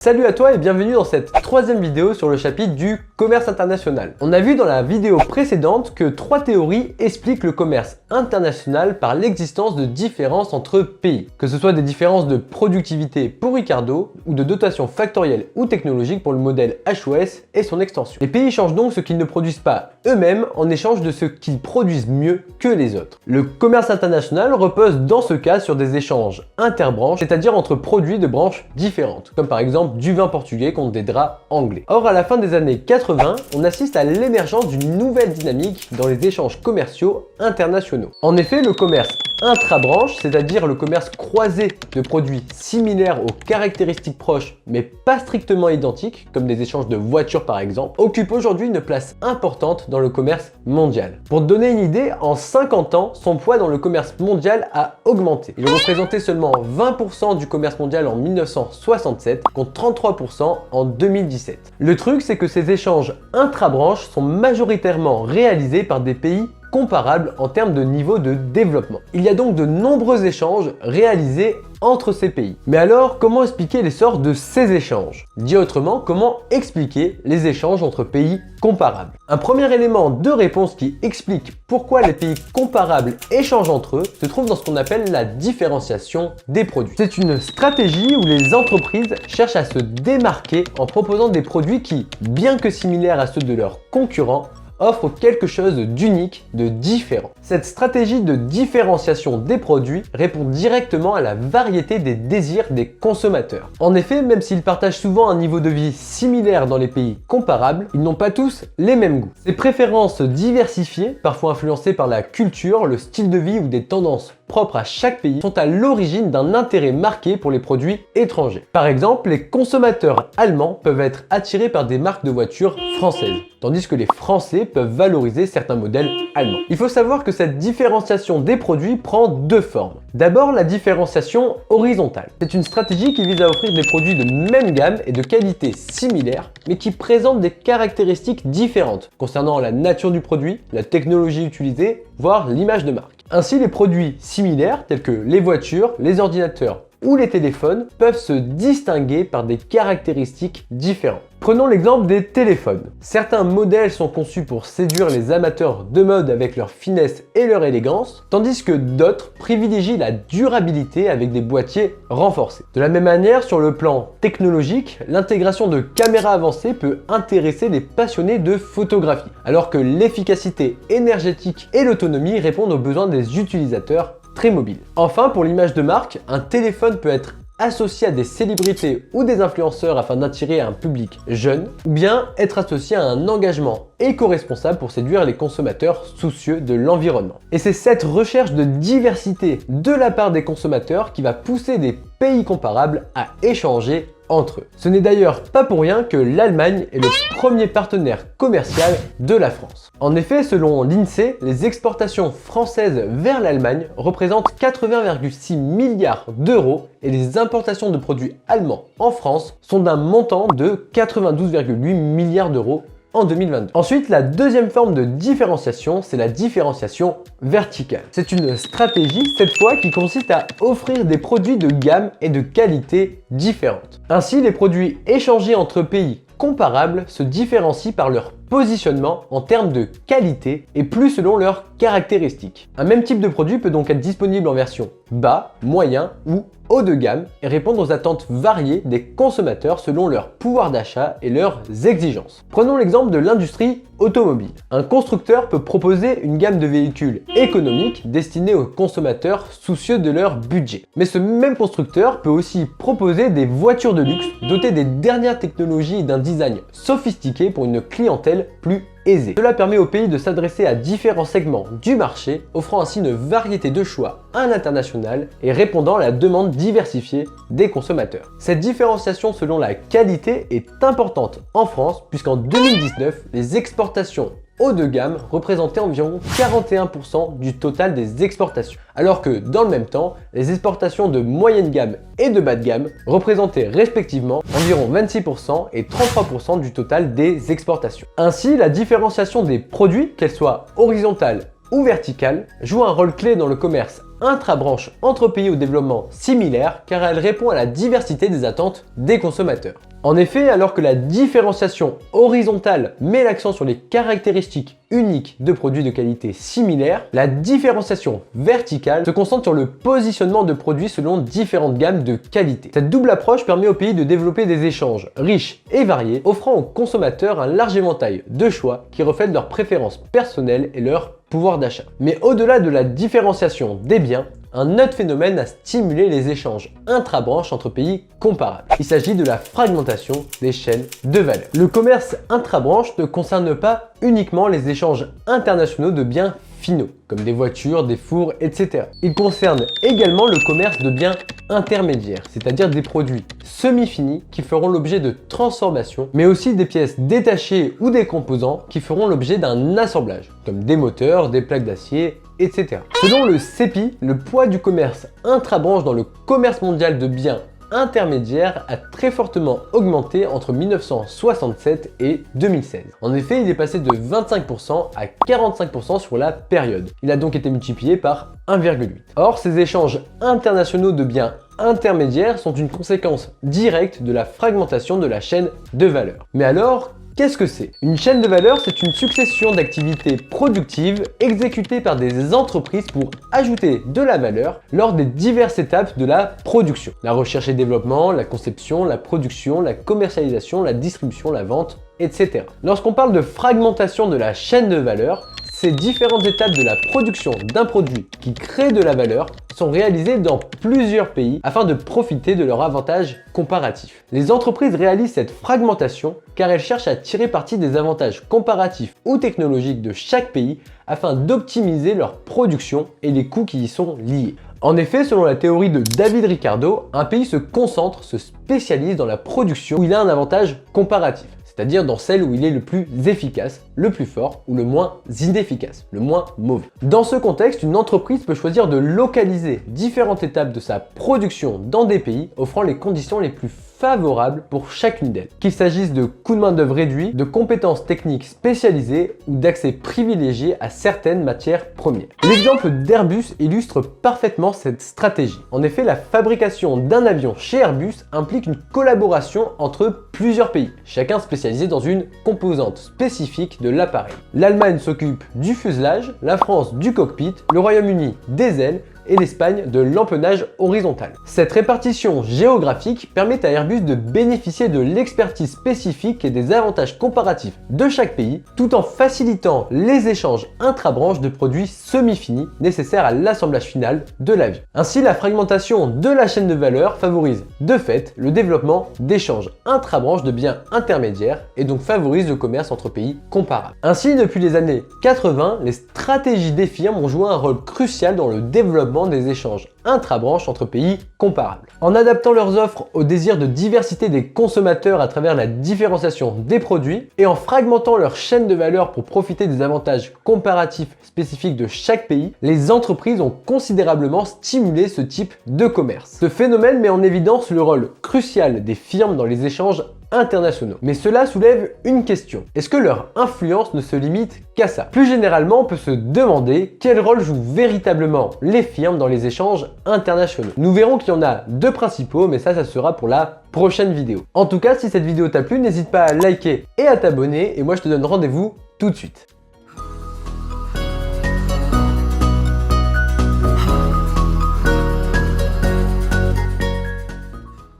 Salut à toi et bienvenue dans cette troisième vidéo sur le chapitre du commerce international. On a vu dans la vidéo précédente que 3 théories expliquent le commerce international par l'existence de différences entre pays. Que ce soit des différences de productivité pour Ricardo ou de dotation factorielle ou technologique pour le modèle HOS et son extension. Les pays changent donc ce qu'ils ne produisent pas eux-mêmes en échange de ce qu'ils produisent mieux que les autres. Le commerce international repose dans ce cas sur des échanges interbranches, c'est-à-dire entre produits de branches différentes, comme par exemple du vin portugais contre des draps anglais. Or, à la fin des années 80, on assiste à l'émergence d'une nouvelle dynamique dans les échanges commerciaux internationaux. En effet, le commerce intra-branche, c'est-à-dire le commerce croisé de produits similaires aux caractéristiques proches mais pas strictement identiques, comme des échanges de voitures par exemple, occupe aujourd'hui une place importante dans le commerce mondial. Pour te donner une idée, en 50 ans, son poids dans le commerce mondial a augmenté. Il représentait seulement 20% du commerce mondial en 1967 contre 33% en 2017. Le truc, c'est que ces échanges intra-branches sont majoritairement réalisés par des pays comparables en termes de niveau de développement. Il y a donc de nombreux échanges réalisés entre ces pays. Mais alors, comment expliquer l'essor de ces échanges? Dit autrement, comment expliquer les échanges entre pays comparables? Un premier élément de réponse qui explique pourquoi les pays comparables échangent entre eux se trouve dans ce qu'on appelle la différenciation des produits. C'est une stratégie où les entreprises cherchent à se démarquer en proposant des produits qui, bien que similaires à ceux de leurs concurrents, offre quelque chose d'unique, de différent. Cette stratégie de différenciation des produits répond directement à la variété des désirs des consommateurs. En effet, même s'ils partagent souvent un niveau de vie similaire dans les pays comparables, ils n'ont pas tous les mêmes goûts. Ces préférences diversifiées, parfois influencées par la culture, le style de vie ou des tendances propres à chaque pays, sont à l'origine d'un intérêt marqué pour les produits étrangers. Par exemple, les consommateurs allemands peuvent être attirés par des marques de voitures françaises, tandis que les Français peuvent valoriser certains modèles allemands. Il faut savoir que cette différenciation des produits prend deux formes. D'abord, la différenciation horizontale. C'est une stratégie qui vise à offrir des produits de même gamme et de qualité similaire, mais qui présentent des caractéristiques différentes concernant la nature du produit, la technologie utilisée, voire l'image de marque. Ainsi, les produits similaires, tels que les voitures, les ordinateurs ou les téléphones, peuvent se distinguer par des caractéristiques différentes. Prenons l'exemple des téléphones. Certains modèles sont conçus pour séduire les amateurs de mode avec leur finesse et leur élégance, tandis que d'autres privilégient la durabilité avec des boîtiers renforcés. De la même manière, sur le plan technologique, l'intégration de caméras avancées peut intéresser les passionnés de photographie, alors que l'efficacité énergétique et l'autonomie répondent aux besoins des utilisateurs très mobiles. Enfin, pour l'image de marque, un téléphone peut être associé à des célébrités ou des influenceurs afin d'attirer un public jeune, ou bien être associé à un engagement éco-responsable pour séduire les consommateurs soucieux de l'environnement. Et c'est cette recherche de diversité de la part des consommateurs qui va pousser des pays comparables à échanger entre eux. Ce n'est d'ailleurs pas pour rien que l'Allemagne est le premier partenaire commercial de la France. En effet, selon l'INSEE, les exportations françaises vers l'Allemagne représentent 80,6 milliards d'euros et les importations de produits allemands en France sont d'un montant de 92,8 milliards d'euros en 2022. Ensuite, la deuxième forme de différenciation, c'est la différenciation verticale. C'est une stratégie, cette fois, qui consiste à offrir des produits de gamme et de qualité différentes. Ainsi, les produits échangés entre pays comparables se différencient par leur positionnement en termes de qualité et plus selon leurs caractéristiques. Un même type de produit peut donc être disponible en version bas, moyen ou haut de gamme et répondre aux attentes variées des consommateurs selon leur pouvoir d'achat et leurs exigences. Prenons l'exemple de l'industrie automobile. Un constructeur peut proposer une gamme de véhicules économiques destinés aux consommateurs soucieux de leur budget. Mais ce même constructeur peut aussi proposer des voitures de luxe dotées des dernières technologies et d'un design sophistiqué pour une clientèle plus aisée. Cela permet au pays de s'adresser à différents segments du marché, offrant ainsi une variété de choix à l'international et répondant à la demande diversifiée des consommateurs. Cette différenciation selon la qualité est importante en France puisqu'en 2019, les exportations haut de gamme représentaient environ 41% du total des exportations, alors que dans le même temps, les exportations de moyenne gamme et de bas de gamme représentaient respectivement environ 26% et 33% du total des exportations. Ainsi, la différenciation des produits, qu'elle soit horizontale ou verticale, joue un rôle clé dans le commerce intra-branche entre pays au développement similaire car elle répond à la diversité des attentes des consommateurs. En effet, alors que la différenciation horizontale met l'accent sur les caractéristiques uniques de produits de qualité similaire, la différenciation verticale se concentre sur le positionnement de produits selon différentes gammes de qualité. Cette double approche permet aux pays de développer des échanges riches et variés, offrant aux consommateurs un large éventail de choix qui reflètent leurs préférences personnelles et leur pouvoir d'achat. Mais au-delà de la différenciation des biens, un autre phénomène a stimulé les échanges intra-branches entre pays comparables. Il s'agit de la fragmentation des chaînes de valeur. Le commerce intra-branche ne concerne pas uniquement les échanges internationaux de biens finaux, comme des voitures, des fours, etc. Il concerne également le commerce de biens intermédiaires, c'est-à-dire des produits semi-finis qui feront l'objet de transformations, mais aussi des pièces détachées ou des composants qui feront l'objet d'un assemblage, comme des moteurs, des plaques d'acier, etc. Selon le CEPI, le poids du commerce intra-branche dans le commerce mondial de biens intermédiaire a très fortement augmenté entre 1967 et 2016. En effet, il est passé de 25% à 45% sur la période. Il a donc été multiplié par 1,8. Or, ces échanges internationaux de biens intermédiaires sont une conséquence directe de la fragmentation de la chaîne de valeur. Mais alors, qu'est-ce que c'est? Une chaîne de valeur, c'est une succession d'activités productives exécutées par des entreprises pour ajouter de la valeur lors des diverses étapes de la production. La recherche et développement, la conception, la production, la commercialisation, la distribution, la vente, etc. Lorsqu'on parle de fragmentation de la chaîne de valeur, ces différentes étapes de la production d'un produit qui crée de la valeur sont réalisées dans plusieurs pays afin de profiter de leur avantage comparatif. Les entreprises réalisent cette fragmentation car elles cherchent à tirer parti des avantages comparatifs ou technologiques de chaque pays afin d'optimiser leur production et les coûts qui y sont liés. En effet, selon la théorie de David Ricardo, un pays se concentre, se spécialise dans la production où il a un avantage comparatif, c'est-à-dire dans celle où il est le plus efficace, le plus fort ou le moins inefficace, le moins mauvais. Dans ce contexte, une entreprise peut choisir de localiser différentes étapes de sa production dans des pays offrant les conditions les plus favorables pour chacune d'elles. Qu'il s'agisse de coûts de main-d'œuvre réduits, de compétences techniques spécialisées ou d'accès privilégié à certaines matières premières. L'exemple d'Airbus illustre parfaitement cette stratégie. En effet, la fabrication d'un avion chez Airbus implique une collaboration entre plusieurs pays, chacun spécialisé dans une composante spécifique de l'appareil. L'Allemagne s'occupe du fuselage, la France du cockpit, le Royaume-Uni des ailes et l'Espagne de l'empennage horizontal. Cette répartition géographique permet à Airbus de bénéficier de l'expertise spécifique et des avantages comparatifs de chaque pays, tout en facilitant les échanges intra-branches de produits semi-finis nécessaires à l'assemblage final de l'avion. Ainsi, la fragmentation de la chaîne de valeur favorise de fait le développement d'échanges intra-branches de biens intermédiaires et donc favorise le commerce entre pays comparables. Ainsi, depuis les années 80, les stratégies des firmes ont joué un rôle crucial dans le développement des échanges intra-branches entre pays comparables. En adaptant leurs offres au désir de diversité des consommateurs à travers la différenciation des produits et en fragmentant leur chaîne de valeur pour profiter des avantages comparatifs spécifiques de chaque pays, les entreprises ont considérablement stimulé ce type de commerce. Ce phénomène met en évidence le rôle crucial des firmes dans les échanges internationaux. Mais cela soulève une question. Est-ce que leur influence ne se limite qu'à ça? Plus généralement, on peut se demander quel rôle jouent véritablement les firmes dans les échanges internationaux. Nous verrons qu'il y en a deux principaux, mais ça sera pour la prochaine vidéo. En tout cas, si cette vidéo t'a plu, n'hésite pas à liker et à t'abonner, et moi je te donne rendez-vous tout de suite.